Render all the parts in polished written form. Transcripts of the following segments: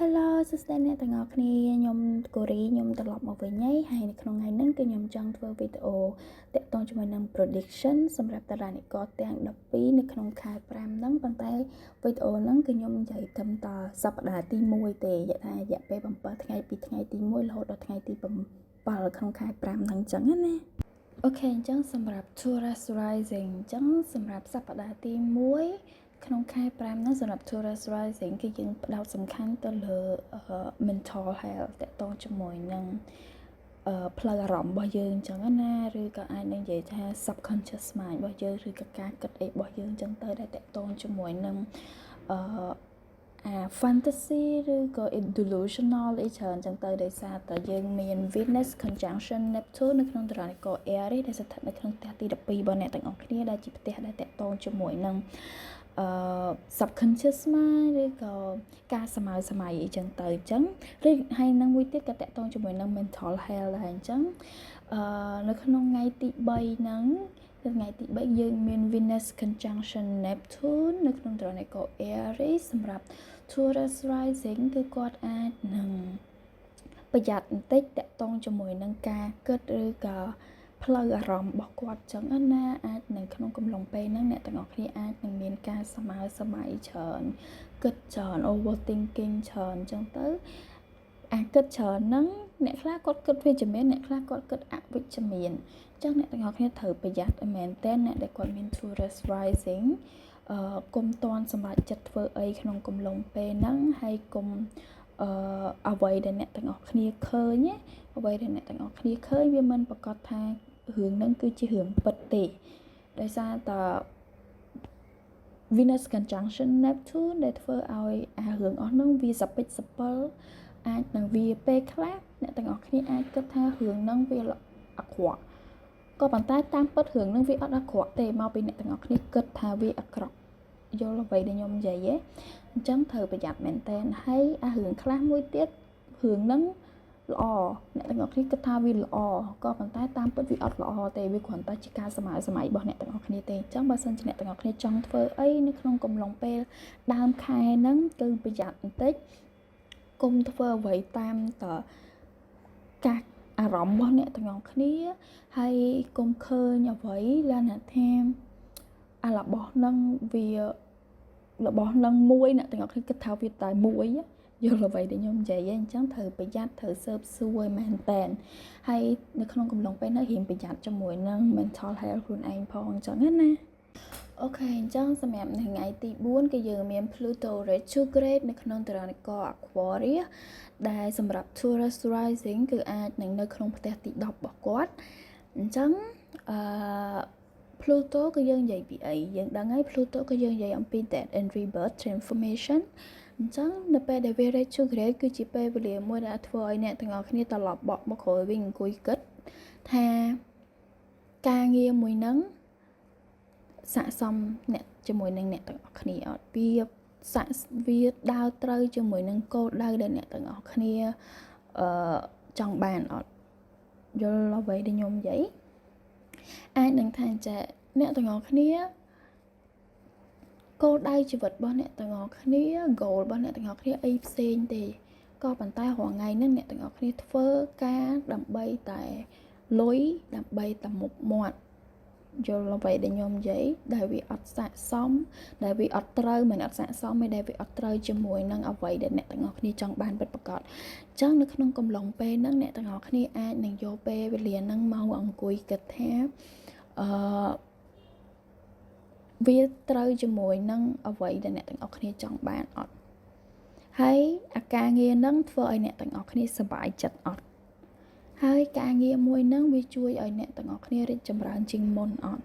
Hello សួស្តីអ្នកទាំងអស់គ្នាខ្ញុំកូរីខ្ញុំត្រឡប់មកវិញហើយនៅក្នុងថ្ងៃនេះគឺខ្ញុំចង់ធ្វើវីដេអូតាក់ទងជាមួយនឹង prediction សម្រាប់តារានិករទាំង12នៅក្នុងខែ5ហ្នឹងប៉ុន្តែវីដេអូហ្នឹងគឺខ្ញុំនិយាយត្រឹមតែសប្តាហ៍ទី1ទេរយៈពេល7ថ្ងៃពីថ្ងៃទី1រហូតដល់ថ្ងៃទី7ក្នុងខែ5ហ្នឹងអញ្ចឹងណាអូខេអញ្ចឹងសម្រាប់ Taurus Rising អញ្ចឹងសម្រាប់សប្តាហ៍ទី1ក្នុងខែ5ហ្នឹងសម្រាប់ Taurus Rising គឺយើងផ្ដោតសំខាន់ទៅលើ mental health តកតងជាមួយនឹងផ្លូវអារម្មណ៍របស់យើងអញ្ចឹងណាឬក៏អាចនឹងនិយាយថា subconscious mind របស់យើងឬក៏ការគិតអីរបស់យើងអញ្ចឹងទៅដែលតកតងជាមួយនឹងfantasy ឬក៏ delusional អីច្រើនអញ្ចឹងទៅដោយសារតែយើងមាន Venus conjunction Neptune នៅក្នុងតារានិករ Aries ដែលស្ថិតនៅក្នុងផ្ទះទី12របស់អ្នកទាំងអស់គ្នាដែលជាផ្ទះដែលតកតងជាមួយនឹងsubconscious mind ឬក៏ការសម័យអីចឹងទៅអញ្ចឹងឬហើយនឹងមួយទៀតក៏តកតងជាមួយនឹង mental health ដែរអញ្ចឹងនៅក្នុងថ្ងៃទី3ហ្នឹងថ្ងៃទី3យើងមាន Venus conjunction Neptune នៅក្នុងតារានិករ Aries សម្រាប់ Taurus Rising គឺគាត់អាចនឹងប្រយ័ត្នបន្តិចតកតងជាមួយនឹងការគិតឬក៏ផ្លូវអារម្មណ៍របស់គាត់ចឹងណាអាចនៅក្នុងកំឡុងពេលហ្នឹងអ្នកទាំងអស់គ្នាអាចនឹងមានការសម័យច្រើនគិតច្រើន overthinking ច្រើនចឹងទៅគិតច្រើនហ្នឹងអ្នកខ្លះគាត់គិតវិជ្ជមានអ្នកខ្លះគាត់គិតអវិជ្ជមានអញ្ចឹងអ្នកទាំងអស់គ្នាត្រូវប្រយ័ត្នឲ្យមែនតើអ្នកដែលគាត់មាន Taurus Rising គុំតន់សម្រាប់ចិត្តធ្វើអីក្នុងកំឡុងពេលហ្នឹងហើយកុំអ្វីដែលអ្នកទាំងអស់គ្នាឃើញអ្វីដែលអ្នកទាំងអស់គ្នាឃើញវាមិនប្រកាសថារឿងហ្នឹងគឺជារឿងពិតទេដោយសារតែ Venus conjunction Neptune ដែលធ្វើឲ្យរឿងអស់ហ្នឹងវាសពិចសពិលអាចនឹងវាពេលខ្លះអ្នកទាំងអស់គ្នាអាចគិតថារឿងហ្នឹងវាអាក្រក់ក៏ប៉ុន្តែតាមពិតរឿងហ្នឹងវាអត់អាក្រក់ទេមកពីអ្នកទាំងអស់គ្នាគិតថាវាអាក្រក់យល់អ្វីដែលខ្ញុំនិយាយអញ្ចឹងត្រូវប្រយ័ត្នមែនតើហើយរឿងខ្លះមួយទៀតរឿងហ្នឹងល្អអ្នកទាំងអស់គ្នាគិតថាវាល្អក៏ប៉ុន្តែតាមពិតវាអត់ល្អទេវាគ្រាន់តែជាការសម័យរបស់អ្នកទាំងអស់គ្នាទេអញ្ចឹងបើសិនជាអ្នកទាំងអស់គ្នាចង់ធ្វើអីនៅក្នុងកំឡុងពេលដើមខែហ្នឹងគឺប្រយ័ត្នបន្តិចកុំធ្វើអ្វីតាមតការអារម្មណ៍របស់អ្នកទាំងអស់គ្នាហើយកុំឃើញអ្វីដែលអ្នកថារបស់ហ្នឹងវារបស់ហ្នឹងមួយអ្នកទាំងអស់គ្នាគិតថាវាតែមួយយល់អ្វីដែលខ្ញុំនិយាយអញ្ចឹងត្រូវប្រយ័ត្នត្រូវស៊ើបសួរឲ្យមែនតែនហើយនៅក្នុងកំឡុងពេលហ្នឹងរៀនប្រយ័ត្នជាមួយនឹង mental health ខ្លួនឯងផងអញ្ចឹងណាអូខេអញ្ចឹងសម្រាប់ថ្ងៃទី4គឺយើងមាន Pluto retrograde នៅក្នុងតារានិករ Aquarius ដែលសម្រាប់ Taurus Rising គឺអាចនឹងនៅក្នុងផ្ទះទី10របស់គាត់អញ្ចឹងPluto គឺយើងនិយាយពីអីយើងដឹងហើយ Pluto គឺយើងនិយាយអំពី death and rebirth transformation អញ្ចឹងនៅពេលដែលវា retrograde គឺជាពេលវេលាមួយដែលធ្វើឲ្យអ្នកទាំងអស់គ្នាត្រឡប់បកមកក្រោយវិញអង្គុយគិតថាការងារមួយហ្នឹងស័ក្តិសមអ្នកជាមួយនឹងអ្នកទាំងអស់គ្នាអត់វាដើរត្រូវជាមួយនឹងគោលដៅដែលអ្នកទាំងអស់គ្នាចង់បានអត់យល់អ្វីដែលខ្ញុំនិយាយអាចនឹងថាចាអ្នកទាំងអស់គ្នាគោលដៅជីវិតរបស់អ្នកទាំងអស់គ្នា goal របស់អ្នកទាំងអស់គ្នាអីផ្សេងទេក៏ប៉ុន្តែរាល់ថ្ងៃហ្នឹងអ្នកទាំងអស់គ្នាធ្វើការដើម្បីតែលុយដើម្បីតែមុខមាត់យល់អ្វីដែលខ្ញុំនិយាយដែលវាអត់ស័ក្តិសមដែលវាអត់ត្រូវមិនអត់ស័ក្តិសមទេដែលវាអត់ត្រូវជាមួយនឹងអ្វីដែលអ្នកទាំងអស់គ្នាចង់បានពិតប្រាកដអញ្ចឹងនៅក្នុងកំឡុងពេលហ្នឹងអ្នកទាំងអស់គ្នាអាចនឹងយកពេលវេលាហ្នឹងមកអង្គុយគិតថាវាត្រូវជាមួយនឹងអ្វីដែលអ្នកទាំងអស់គ្នាចង់បានអត់ហើយអាការងារហ្នឹងធ្វើឲ្យអ្នកទាំងអស់គ្នាសប្បាយចិត្តអត់ហើយការងារមួយហ្នឹងវាជួយឲ្យអ្នកទាំងអស់គ្នារីកចម្រើនជាងមុនអត់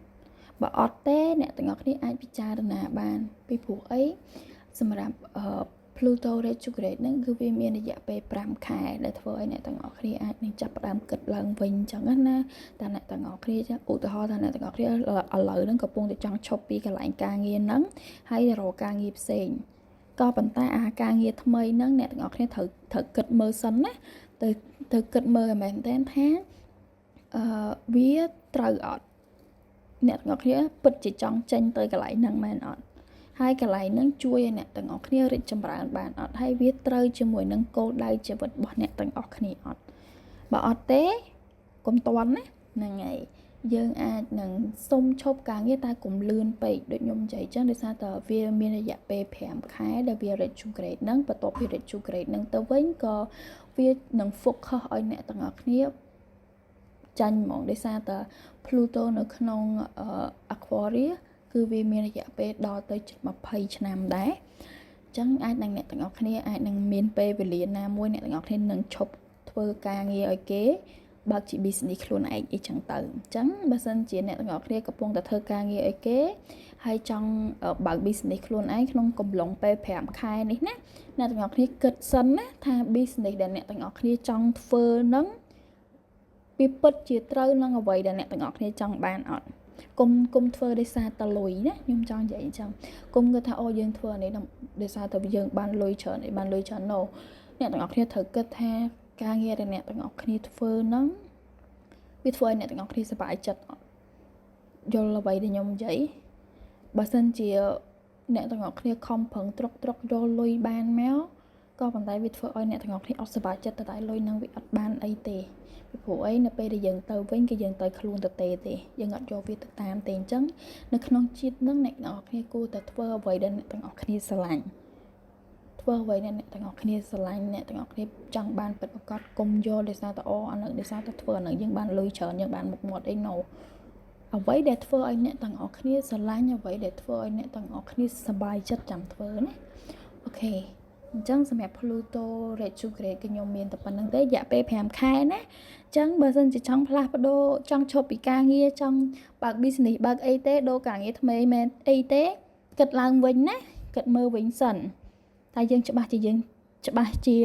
បើអត់ទេអ្នកទាំងអស់គ្នាអាចពិចារណាបានពីព្រោះអីសម្រាប់Pluto retrograde ហ្នឹងគឺវាមានរយៈពេល5ខែដែលធ្វើឲ្យអ្នកទាំងអស់គ្នាអាចនឹងចាប់ផ្ដើមគិតឡើងវិញអញ្ចឹងណាតែអ្នកទាំងអស់គ្នាឧទាហរណ៍ថាអ្នកទាំងអស់គ្នាឥឡូវហ្នឹងកំពុងតែចង់ឈប់ពីកន្លែងការងារហ្នឹងហើយរកការងារផ្សេងក៏ប៉ុន្តែការងារថ្មីហ្នឹងអ្នកទាំងអស់គ្នាត្រូវគិតមើលសិនណាទៅគិតមើលឲ្យមែនតើថាវាត្រូវអត់អ្នកទាំងអស់គ្នាពិតជាចង់ចេញទៅកន្លែងហ្នឹងមែនអត់ ហើយកន្លែងហ្នឹងជួយឲ្យអ្នកទាំងអស់គ្នារីកចម្រើនបានអត់ហើយវាត្រូវជាមួយនឹងគោលដៅជីវិតរបស់អ្នកទាំងអស់គ្នាអត់បើអត់ទេកុំតន់ណាហ្នឹងហើយយើងអាចនឹងសុំឈប់ការងារតែកុំលឿនពេកដូចខ្ញុំនិយាយចឹងដោយសារតែវាមានរយៈពេល5ខែដែលវា retrograde ហ្នឹងបន្ទាប់ពី retrograde ហ្នឹងទៅវិញក៏វានឹង focus ឲ្យអ្នកទាំងអស់គ្នាចាញ់ហ្មងដោយសារតែ Pluto នៅក្នុង Aquarius គឺវាមានរយៈពេលដល់ទៅ20ឆ្នាំដែរអញ្ចឹងអាចនឹងអ្នកទាំងអស់គ្នាអាចនឹងមានពេលវេលាណាមួយអ្នកទាំងអស់គ្នានឹងឈប់ធ្វើការងារឲ្យគេបើកជា business ខ្លួនឯងអីចឹងទៅអញ្ចឹងបើសិនជាអ្នកទាំងអស់គ្នាកំពុងតែធ្វើការងារឲ្យគេហើយចង់បើក business ខ្លួនឯងក្នុងកំឡុងពេល5ខែនេះណាអ្នកទាំងអស់គ្នាគិតសិនណាថា business ដែលអ្នកទាំងអស់គ្នាចង់ធ្វើនឹងវាពិតជាត្រូវនឹងអ្វីដែលអ្នកទាំងអស់គ្នាចង់បានអត់គុំធ្វើដោយសារតលុយណាខ្ញុំចង់និយាយអញ្ចឹងគុំគិតថាអូយើងធ្វើអានេះដោយសារតែយើងបានលុយច្រើនបានលុយច្រើនណូអ្នកទាំងអស់គ្នាត្រូវគិតថាការងារដែលអ្នកទាំងអស់គ្នាធ្វើហ្នឹងវាធ្វើឲ្យអ្នកទាំងអស់គ្នាសប្បាយចិត្តអត់យល់អ្វីដែលខ្ញុំនិយាយបើសិនជាអ្នកទាំងអស់គ្នាខំប្រឹងត្រុកយកលុយបានមកក៏ប៉ុន្តែវាធ្វើឲ្យអ្នកទាំងអស់គ្នាអត់សប្បាយចិត្តតែលុយហ្នឹងវាអត់បានអីទេពីព្រោះអីនៅពេលដែលយើងទៅវិញគឺយើងទៅខ្លួនទៅទេយើងអត់យកវាទៅតាមទេអញ្ចឹងនៅក្នុងជាតិហ្នឹងអ្នកទាំងអស់គ្នាគួរតែធ្វើអ្វីដែលអ្នកទាំងអស់គ្នាស្រឡាញ់ធ្វើអ្វីដែលអ្នកទាំងអស់គ្នាស្រឡាញ់អ្នកទាំងអស់គ្នាចង់បានពិតប្រាកដគុំយកដោយសារតែអានឹងដោយសារតែធ្វើអានឹងយើងបានលុយច្រើនយើងបានមុខមាត់អីណូអ្វីដែលធ្វើឲ្យអ្នកទាំងអស់គ្នាស្រឡាញ់អ្វីដែលធ្វើឲ្យអ្នកទាំងអស់គ្នាសប្បាយចិត្តចាំធ្វើណាអូខេអញ្ចឹងសម្រាប់ Pluto retrograde គឺខ្ញុំមានតែប៉ុណ្្នឹងទេរយៈពេល5ខែណាអញ្ចឹងបើសិនជាចង់ផ្លាស់ប្ដូរចង់ឈប់ពីការងារចង់បើក business បើកអីទេដូរការងារថ្មីមែនអីទេគិតឡើងវិញណាគិតមើលវិញសិនតែយើងច្បាស់ជា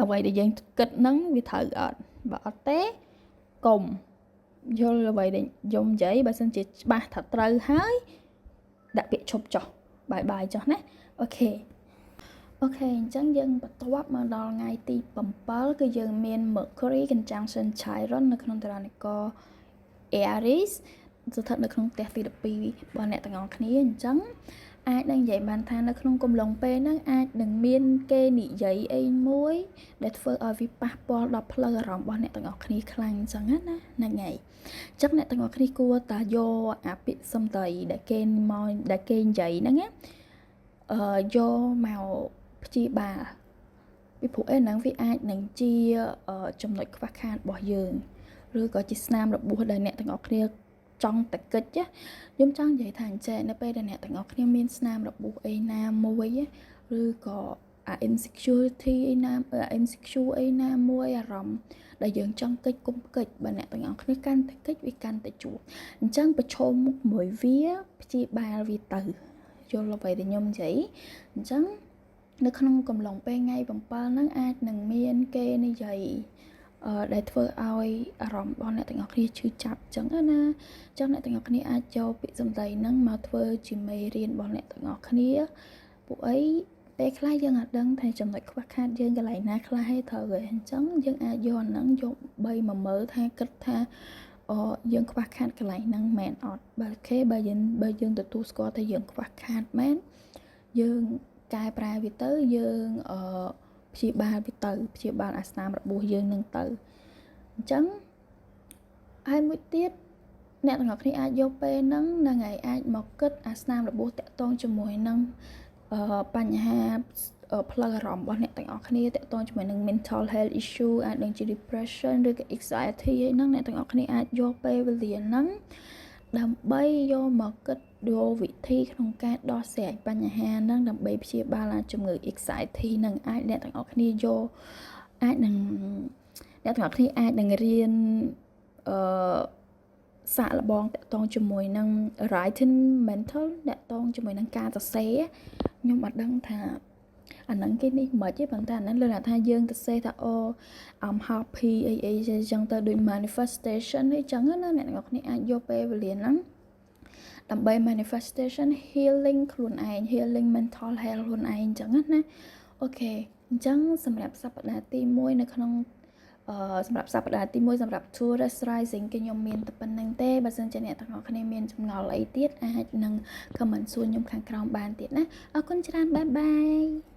អ្វីដែលយើងគិតហ្នឹងវាត្រូវអត់បើអត់ទេកុំយល់អ្វីដែលខ្ញុំនិយាយបើសិនជាច្បាស់ថាត្រូវហើយដាក់ពាក្យឈប់ចុះបាយចុះណាអូខេអញ្ចឹងយើងបន្ទាប់មកដល់ថ្ងៃទី7គឺយើងមាន Mercury conjunction Chiron នៅក្នុងតារានិក Aries ស្ថិតនៅក្នុងផ្ទះទី12របស់អ្នកទាំងអស់គ្នាអញ្ចឹងអាចនឹងនិយាយបានថានៅក្នុងកំឡុងពេលហ្នឹងអាចនឹងមានគេនិយាយអីមួយដែលធ្វើឲ្យវាប៉ះពាល់ដល់ផ្លូវអារម្មណ៍របស់អ្នកទាំងអស់គ្នាខ្លាំងអញ្ចឹងណាហ្នឹងហើយអញ្ចឹងអ្នកទាំងអស់គ្នាគួរតែយកអាពាក្យសំដីដែលគេនិយាយហ្នឹងណាយកមកព្យាបាលពីព្រោះហ្នឹងវាអាចនឹងជាចំណុចខ្វះខាតរបស់យើងឬក៏ជាស្នាមរបួសដែលអ្នកទាំងអស់គ្នាចង់តែកិច្ចខ្ញុំចង់និយាយថាអញ្ចឹងនៅពេលដែលអ្នកទាំងអស់គ្នាមានស្នាមរបួសអីណាមួយឬក៏insecurity អីណាinsecure អីណាមួយអារម្មណ៍ដែលយើងចង់កិច្ចគុំកិច្ចបើអ្នកទាំងអស់គ្នាកាន់តែកិច្ចវាកាន់តែជួបអញ្ចឹងប្រឈមមុខមួយវាព្យាបាលវាទៅយល់អ្វីដែលខ្ញុំនិយាយអញ្ចឹងនៅក្នុងកំឡុងពេលថ្ងៃ7ហ្នឹងអាចនឹងមានគេនិយាយដែលធ្វើឲ្យអារម្មណ៍របស់អ្នកទាំងអស់គ្នាឈឺចាប់អញ្ចឹងណាអញ្ចឹងអ្នកទាំងអស់គ្នាអាចយកពាក្យសម្ដីហ្នឹងមកធ្វើជាមេរៀនរបស់អ្នកទាំងអស់គ្នាពួកអីពេលខ្លះយើងអាចដឹងថាចំណុចខ្វះខាតយើងកន្លែងណាខ្លះហេត្រូវហើយអញ្ចឹងយើងអាចយកអាហ្នឹងយក3មកមើលថាគិតថាយើងខ្វះខាតកន្លែងហ្នឹងមែនអត់បើយើងទទួលស្គាល់ថាយើងខ្វះខាតមែនយើងកែប្រែវាទៅយើងព្យាបាលវាទៅព្យាបាលអាស្នាមរបួសយើងនឹងទៅអញ្ចឹងហើយមួយទៀតអ្នកទាំងអស់គ្នាអាចយកពេលហ្នឹងហើយអាចមកគិតអាស្នាមរបួសតាក់ទងជាមួយនឹងបញ្ហាផ្លូវអារម្មណ៍របស់អ្នកទាំងអស់គ្នាតាក់ទងជាមួយនឹង mental health issue អាចនឹងជា depression ឬក៏ anxiety ហ្នឹងអ្នកទាំងអស់គ្នាអាចយកពេលវេលាហ្នឹងដើម្បីយកមកគិតយកវិធីក្នុងការដោះស្រាយបញ្ហាហ្នឹងដើម្បីព្យាបាលជំងឺ anxiety ហ្នឹងអាចអ្នកទាំងអស់គ្នាយកអាចនឹងអ្នកទាំងអស់គ្នាអាចនឹងរៀនសាកល្បងតាក់ទងជាមួយនឹង writing mental តាក់ទងជាមួយនឹងការសរសេរខ្ញុំអត់ដឹងថាអាហ្នឹងគេនេះមិនទេប៉ុន្តែអាហ្នឹងលើកថាយើងទៅសេថាI'm happy អីចឹងទៅដូច manifestation អីចឹងណាអ្នកទាំងអស់គ្នាអាចយកពេលវេលាហ្នឹងដើម្បី manifestation healing ខ្លួនឯង healing mental health ខ្លួនឯងចឹងណាអូខេអញ្ចឹងសម្រាប់សប្តាហ៍ទី1នៅក្នុង សម្រាប់សប្តាហ៍ទី1សម្រាប់ Tourist Rising គឺខ្ញុំមានតែប៉ុណ្្នឹងទេបើសិនជាអ្នកទាំងអស់គ្នាមានចម្ងល់អីទៀតអាចនឹង comment សួរខ្ញុំខាងក្រោមបានទៀតណាអរគុណច្រើនបាយបាយ